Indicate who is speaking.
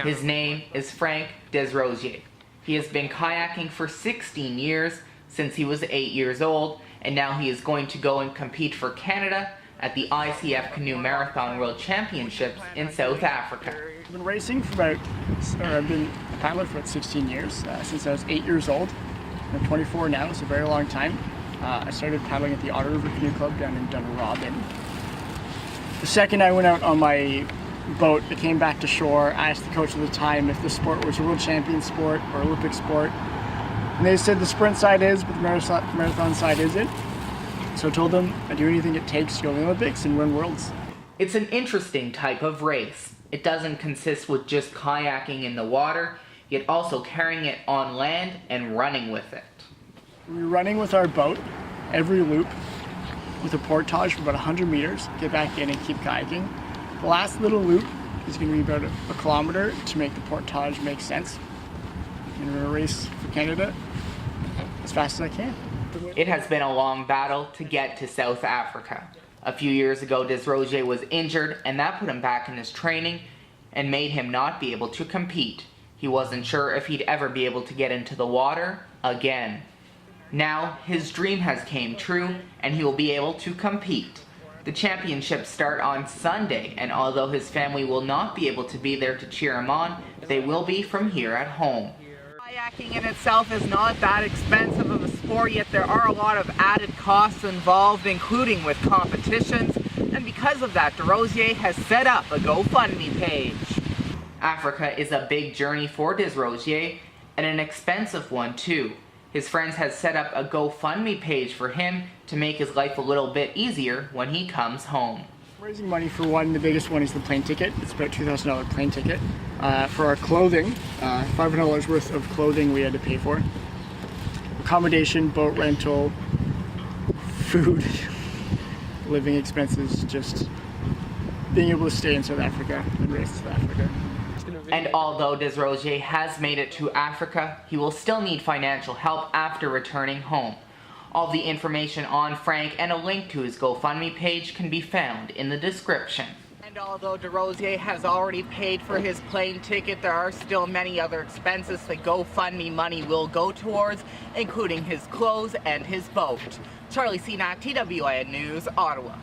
Speaker 1: His name is Frank Desrosiers. He has been kayaking for 16 years, since he was 8 years old, and now he is going to go and compete for Canada at the ICF Canoe Marathon World Championships in South Africa.
Speaker 2: I've been racing I've been a paddler for about 16 years, since I was 8 years old. I'm 24 now, it's a very long time. I started paddling at the Otter River Canoe Club down in Dunrobin. The second I went out on my boat, I came back to shore, I asked the coach at the time if the sport was a world champion sport or Olympic sport. And they said the sprint side is, but the marathon side isn't. So I told them I'd do anything it takes to go to the Olympics and win worlds.
Speaker 1: It's an interesting type of race. It doesn't consist with just kayaking in the water, yet also carrying it on land and running with it.
Speaker 2: We're running with our boat every loop with a portage for about 100 meters, get back in and keep kayaking. The last little loop is going to be about a kilometer to make the portage make sense. And we're going to race for Canada as fast as I can.
Speaker 1: It has been a long battle to get to South Africa. A few years ago, Desrosiers was injured, and that put him back in his training and made him not be able to compete. He wasn't sure if he'd ever be able to get into the water again. Now, his dream has came true, and he will be able to compete. The championships start on Sunday, and although his family will not be able to be there to cheer him on, they will be from here at home. Kayaking in itself is not that expensive of a sport, yet there are a lot of added costs involved, including with competitions, and because of that, Desrosiers has set up a GoFundMe page. Africa is a big journey for Desrosiers, and an expensive one too. His friends have set up a GoFundMe page for him to make his life a little bit easier when he comes home.
Speaker 2: Raising money for one, the biggest one is the plane ticket. It's about $2,000 plane ticket. For our clothing, $500 worth of clothing we had to pay for. Accommodation, boat rental, food, living expenses, just being able to stay in South Africa and race in South Africa.
Speaker 1: And although Desrosiers has made it to Africa, he will still need financial help after returning home. All the information on Frank and a link to his GoFundMe page can be found in the description. And although Desrosiers has already paid for his plane ticket, there are still many other expenses the GoFundMe money will go towards, including his clothes and his boat. Charlie Cenac, TWIN News, Ottawa.